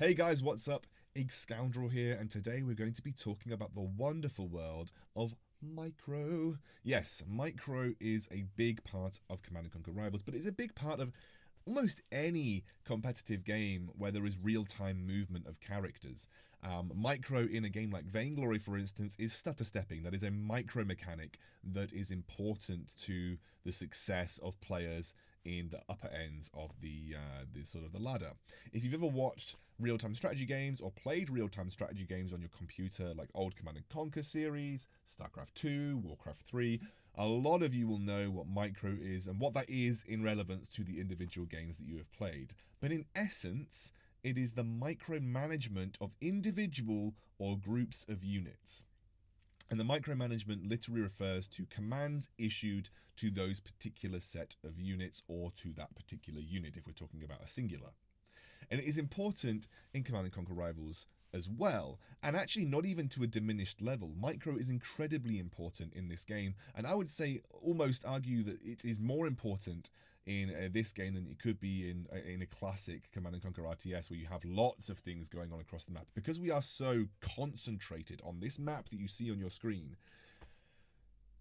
Hey guys, what's up? Excoundrel here, and today we're going to be talking about the wonderful world of micro. Yes, micro is a big part of Command & Conquer Rivals, but it's a big part of almost any competitive game where there is real-time movement of characters. Micro in a game like Vainglory, for instance, is stutter stepping. That is a micro mechanic that is important to the success of players in the upper ends of the sort of the ladder. If you've ever watched real-time strategy games or played real-time strategy games on your computer, like old Command & Conquer series, StarCraft 2, Warcraft 3, a lot of you will know what micro is and what that is in relevance to the individual games that you have played. But in essence, it is the micromanagement of individual or groups of units. And the micromanagement literally refers to commands issued to those particular set of units or to that particular unit if we're talking about a singular. And it is important in Command & Conquer Rivals as well, and actually not even to a diminished level. Micro is incredibly important in this game, and I would say almost argue that it is more important in this game than it could be in a classic Command & Conquer RTS where you have lots of things going on across the map. Because we are so concentrated on this map that you see on your screen,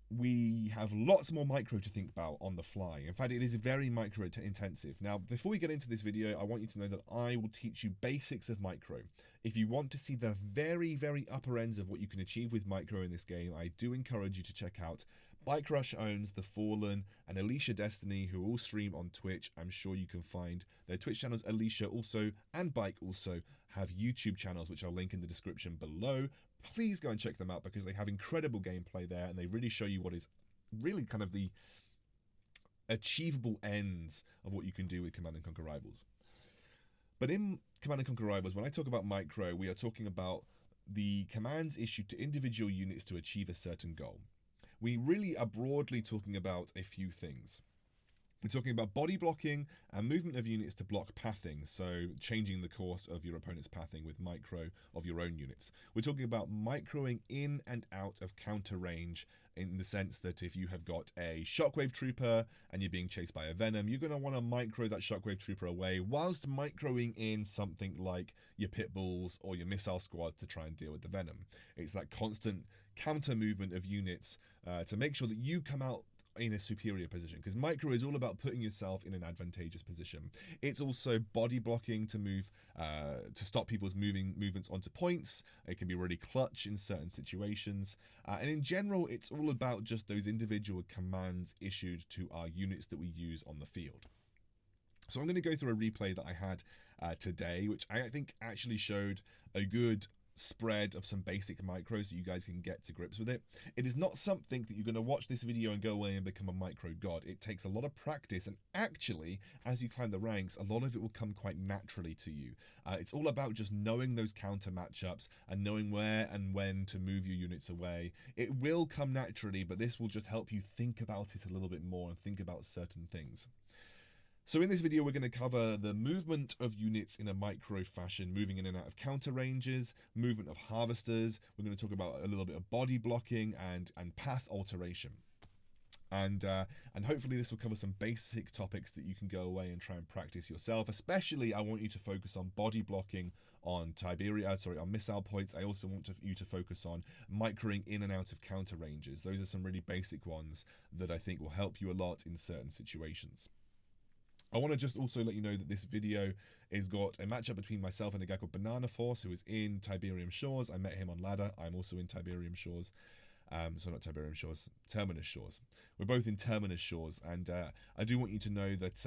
we have lots more micro to think about on the fly. In fact, it is very micro intensive. Now, before we get into this video, I want you to know that I will teach you basics of micro. If you want to see the very, very upper ends of what you can achieve with micro in this game, I do encourage you to check out Bike Rush Owns, The Fallen, and Alicia Destiny, who all stream on Twitch. I'm sure you can find their Twitch channels. Alicia also, and Bike also, have YouTube channels, which I'll link in the description below. Please go and check them out because they have incredible gameplay there, and they really show you what is really kind of the achievable ends of what you can do with Command & Conquer Rivals. But in Command & Conquer Rivals, when I talk about micro, we are talking about the commands issued to individual units to achieve a certain goal. We really are broadly talking about a few things. We're talking about body blocking and movement of units to block pathing, so changing the course of your opponent's pathing with micro of your own units. We're talking about microing in and out of counter range in the sense that if you have got a shockwave trooper and you're being chased by a venom, you're going to want to micro that shockwave trooper away whilst microing in something like your pit bulls or your missile squad to try and deal with the venom. It's that constant counter movement of units to make sure that you come out in a superior position, because micro is all about putting yourself in an advantageous position. It's also body blocking to move to stop people's movements onto points. It can be really clutch in certain situations, and in general it's all about just those individual commands issued to our units that we use on the field. So I'm going to go through a replay that I had today, which I think actually showed a good spread of some basic micros so you guys can get to grips with it. It is not something that you're going to watch this video and go away and become a micro god. It takes a lot of practice, and actually as you climb the ranks, a lot of it will come quite naturally to you. It's all about just knowing those counter matchups and knowing where and when to move your units away. It will come naturally, but this will just help you think about it a little bit more and think about certain things. So in this video, we're going to cover the movement of units in a micro fashion, moving in and out of counter ranges, movement of harvesters. We're going to talk about a little bit of body blocking and path alteration. And hopefully this will cover some basic topics that you can go away and try and practice yourself. Especially, I want you to focus on body blocking on on missile points. I also want you to focus on microing in and out of counter ranges. Those are some really basic ones that I think will help you a lot in certain situations. I want to just also let you know that this video has got a matchup between myself and a guy called Banana Force, who is in Tiberium Shores. I met him on ladder. I'm also in Tiberium Shores. So not Tiberium Shores, Terminus Shores. We're both in Terminus Shores, and I do want you to know that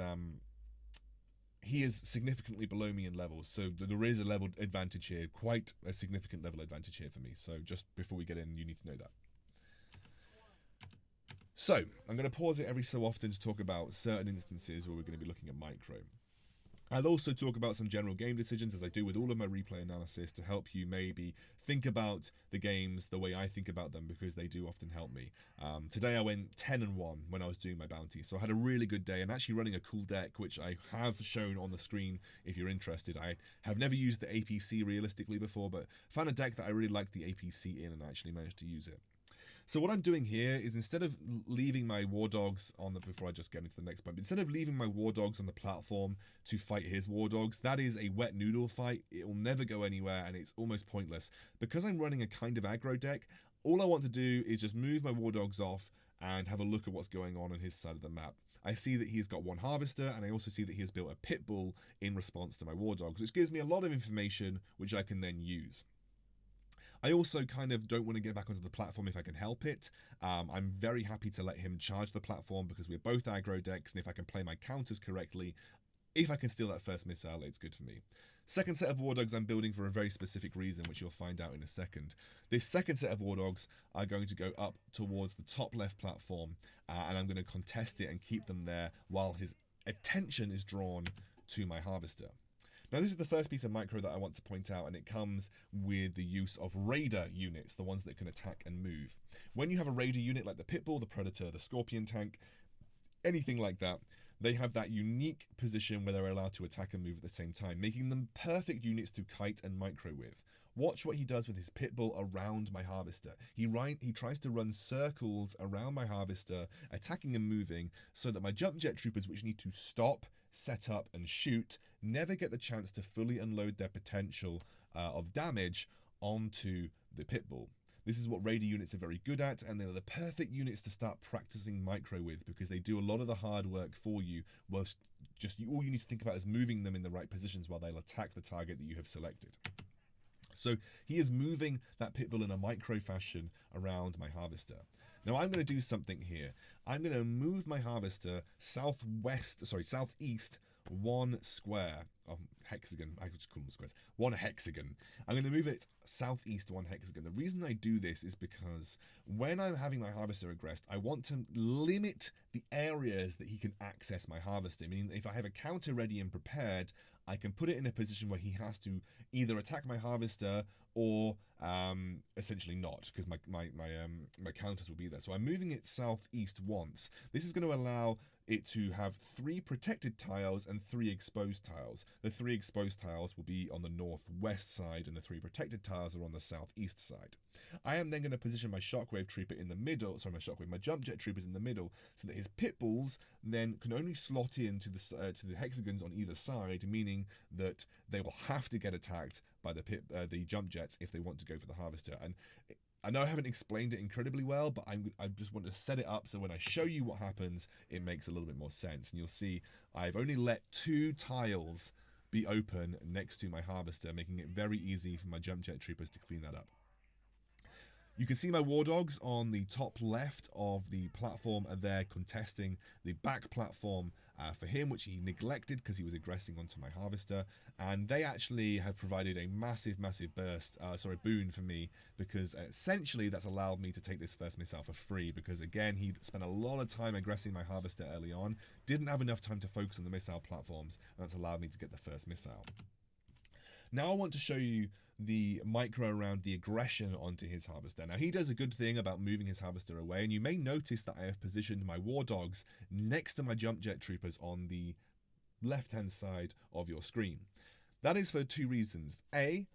he is significantly below me in levels, so there is a level advantage here, quite a significant level advantage here for me. So just before we get in, you need to know that. So, I'm going to pause it every so often to talk about certain instances where we're going to be looking at micro. I'll also talk about some general game decisions, as I do with all of my replay analysis, to help you maybe think about the games the way I think about them, because they do often help me. Today I went 10-1 when I was doing my bounty, so I had a really good day, and actually running a cool deck, which I have shown on the screen if you're interested. I have never used the APC realistically before, but found a deck that I really liked the APC in and actually managed to use it. So what I'm doing here is, instead of leaving my war dogs on the, before I just get into the next point, instead of leaving my war dogs on the platform to fight his war dogs, that is a wet noodle fight. It will never go anywhere and it's almost pointless. Because I'm running a kind of aggro deck, all I want to do is just move my war dogs off and have a look at what's going on his side of the map. I see that he's got one harvester, and I also see that he has built a pit bull in response to my war dogs, which gives me a lot of information which I can then use. I also kind of don't want to get back onto the platform if I can help it. I'm very happy to let him charge the platform because we're both aggro decks, and if I can play my counters correctly, if I can steal that first missile, it's good for me. Second set of war dogs I'm building for a very specific reason, which you'll find out in a second. This second set of war dogs are going to go up towards the top left platform, and I'm going to contest it and keep them there while his attention is drawn to my harvester. Now, this is the first piece of micro that I want to point out, and it comes with the use of raider units, the ones that can attack and move. When you have a raider unit like the Pitbull, the Predator, the Scorpion tank, anything like that, they have that unique position where they're allowed to attack and move at the same time, making them perfect units to kite and micro with. Watch what he does with his Pitbull around my harvester. He tries to run circles around my harvester, attacking and moving, so that my jump jet troopers, which need to stop, set up and shoot, never get the chance to fully unload their potential of damage onto the Pitbull. This is what raider units are very good at, and they're the perfect units to start practicing micro with, because they do a lot of the hard work for you, whilst all you need to think about is moving them in the right positions while they'll attack the target that you have selected. So he is moving that Pitbull in a micro fashion around my harvester. Now I'm going to do something here. I'm going to move my harvester southeast one square. Hexagon, I could just call them squares. One hexagon. I'm going to move it southeast one hexagon. The reason I do this is because when I'm having my harvester aggressed, I want to limit the areas that he can access my harvester. I mean, if I have a counter ready and prepared, I can put it in a position where he has to either attack my harvester or essentially not, because my counters will be there. So I'm moving it southeast once. This is going to allow it to have 3 protected tiles and 3 exposed tiles. The 3 exposed tiles will be on the northwest side, and the 3 protected tiles are on the southeast side. I am then going to position my shockwave trooper in the middle, my jump jet troopers in the middle, so that his pit bulls then can only slot into the hexagons on either side, meaning that they will have to get attacked by the jump jets if they want to go for the harvester. And I know I haven't explained it incredibly well, but I just want to set it up so when I show you what happens, it makes a little bit more sense. And you'll see I've only let 2 tiles be open next to my harvester, making it very easy for my jump jet troopers to clean that up. You can see my war dogs on the top left of the platform are there contesting the back platform for him, which he neglected because he was aggressing onto my harvester. And they actually have provided a massive boon for me, because essentially that's allowed me to take this first missile for free, because again, he spent a lot of time aggressing my harvester early on, didn't have enough time to focus on the missile platforms, and that's allowed me to get the first missile. Now I want to show you the micro around the aggression onto his harvester. Now he does a good thing about moving his harvester away, and you may notice that I have positioned my war dogs next to my jump jet troopers on the left hand side of your screen. That is for 2 reasons. A,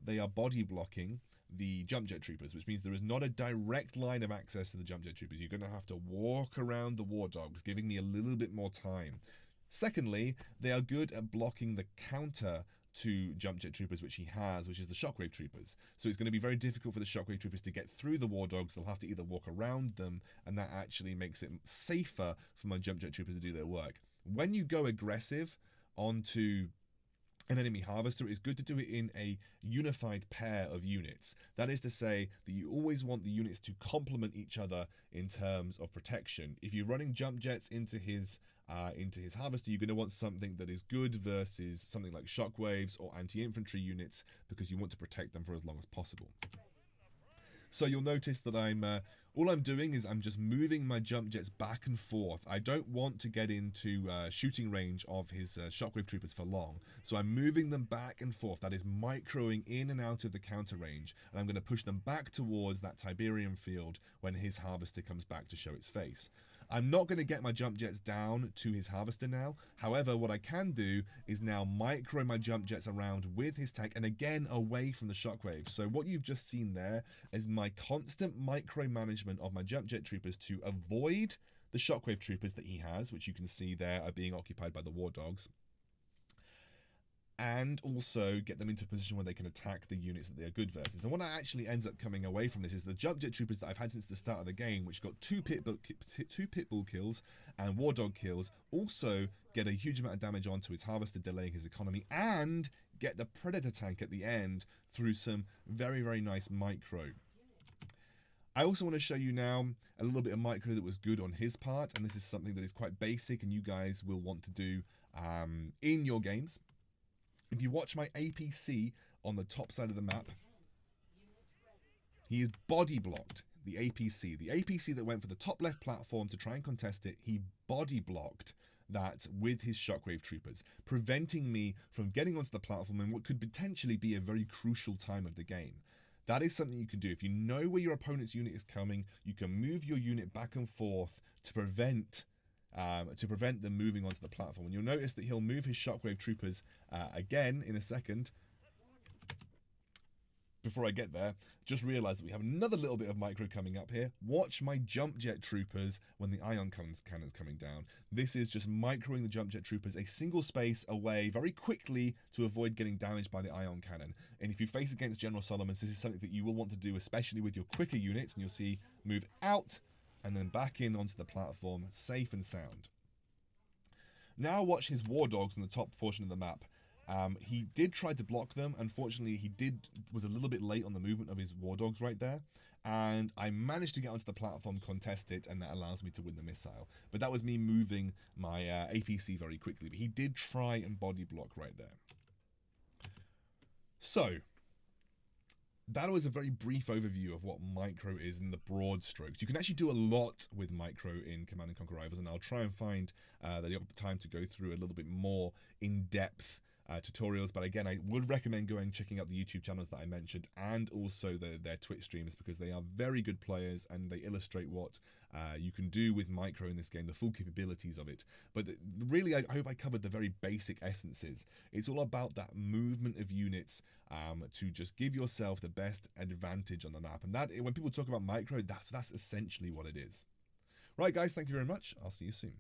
they are body blocking the jump jet troopers, which means there is not a direct line of access to the jump jet troopers. You're going to have to walk around the war dogs, giving me a little bit more time. Secondly, they are good at blocking the counter to jump jet troopers which he has, which is the shockwave troopers. So it's going to be very difficult for the shockwave troopers to get through the war dogs. They'll have to either walk around them, and that actually makes it safer for my jump jet troopers to do their work. When you go aggressive onto an enemy harvester, it's good to do it in a unified pair of units. That is to say that you always want the units to complement each other in terms of protection. If you're running jump jets into his harvester, you're going to want something that is good versus something like shockwaves or anti-infantry units, because you want to protect them for as long as possible. So you'll notice that all I'm doing is I'm just moving my jump jets back and forth. I don't want to get into shooting range of his shockwave troopers for long, so I'm moving them back and forth. That is microing in and out of the counter range, and I'm going to push them back towards that Tiberium field when his harvester comes back to show its face. I'm not going to get my jump jets down to his harvester now. However, what I can do is now micro my jump jets around with his tank, and again away from the shockwave. So what you've just seen there is my constant micromanagement of my jump jet troopers to avoid the shockwave troopers that he has, which you can see there are being occupied by the war dogs, and also get them into a position where they can attack the units that they are good versus. And what actually ends up coming away from this is the jump jet troopers that I've had since the start of the game, which got two pitbull kills and war dog kills, also get a huge amount of damage onto his harvester, delaying his economy, and get the predator tank at the end through some very, very nice micro. I also want to show you now a little bit of micro that was good on his part, and this is something that is quite basic and you guys will want to do in your games. If you watch my APC on the top side of the map, he is body blocked the APC. The APC that went for the top left platform to try and contest it, he body blocked that with his shockwave troopers, preventing me from getting onto the platform in what could potentially be a very crucial time of the game. That is something you can do. If you know where your opponent's unit is coming, you can move your unit back and forth to prevent them moving onto the platform. And you'll notice that he'll move his shockwave troopers again in a second. Before I get there, just realize that we have another little bit of micro coming up here. Watch my jump jet troopers when the ion cannon's coming down. This is just microing the jump jet troopers a single space away very quickly to avoid getting damaged by the ion cannon. And if you face against General Solomons, this is something that you will want to do, especially with your quicker units. And you'll see move out and then back in onto the platform, safe and sound. Now watch his war dogs on the top portion of the map. He did try to block them. Unfortunately, he was a little bit late on the movement of his war dogs right there. And I managed to get onto the platform, contest it, and that allows me to win the missile. But that was me moving my APC very quickly. But he did try and body block right there. So that was a very brief overview of what micro is in the broad strokes. You can actually do a lot with micro in Command & Conquer Rivals, and I'll try and find the time to go through a little bit more in-depth tutorials. But again, I would recommend checking out the YouTube channels that I mentioned, and also their Twitch streams, because they are very good players and they illustrate what you can do with micro in this game, the full capabilities of it. But really, I hope I covered the very basic essences. It's all about that movement of units to just give yourself the best advantage on the map. And that, when people talk about micro, that's essentially what it is. Right, guys, thank you very much. I'll see you soon.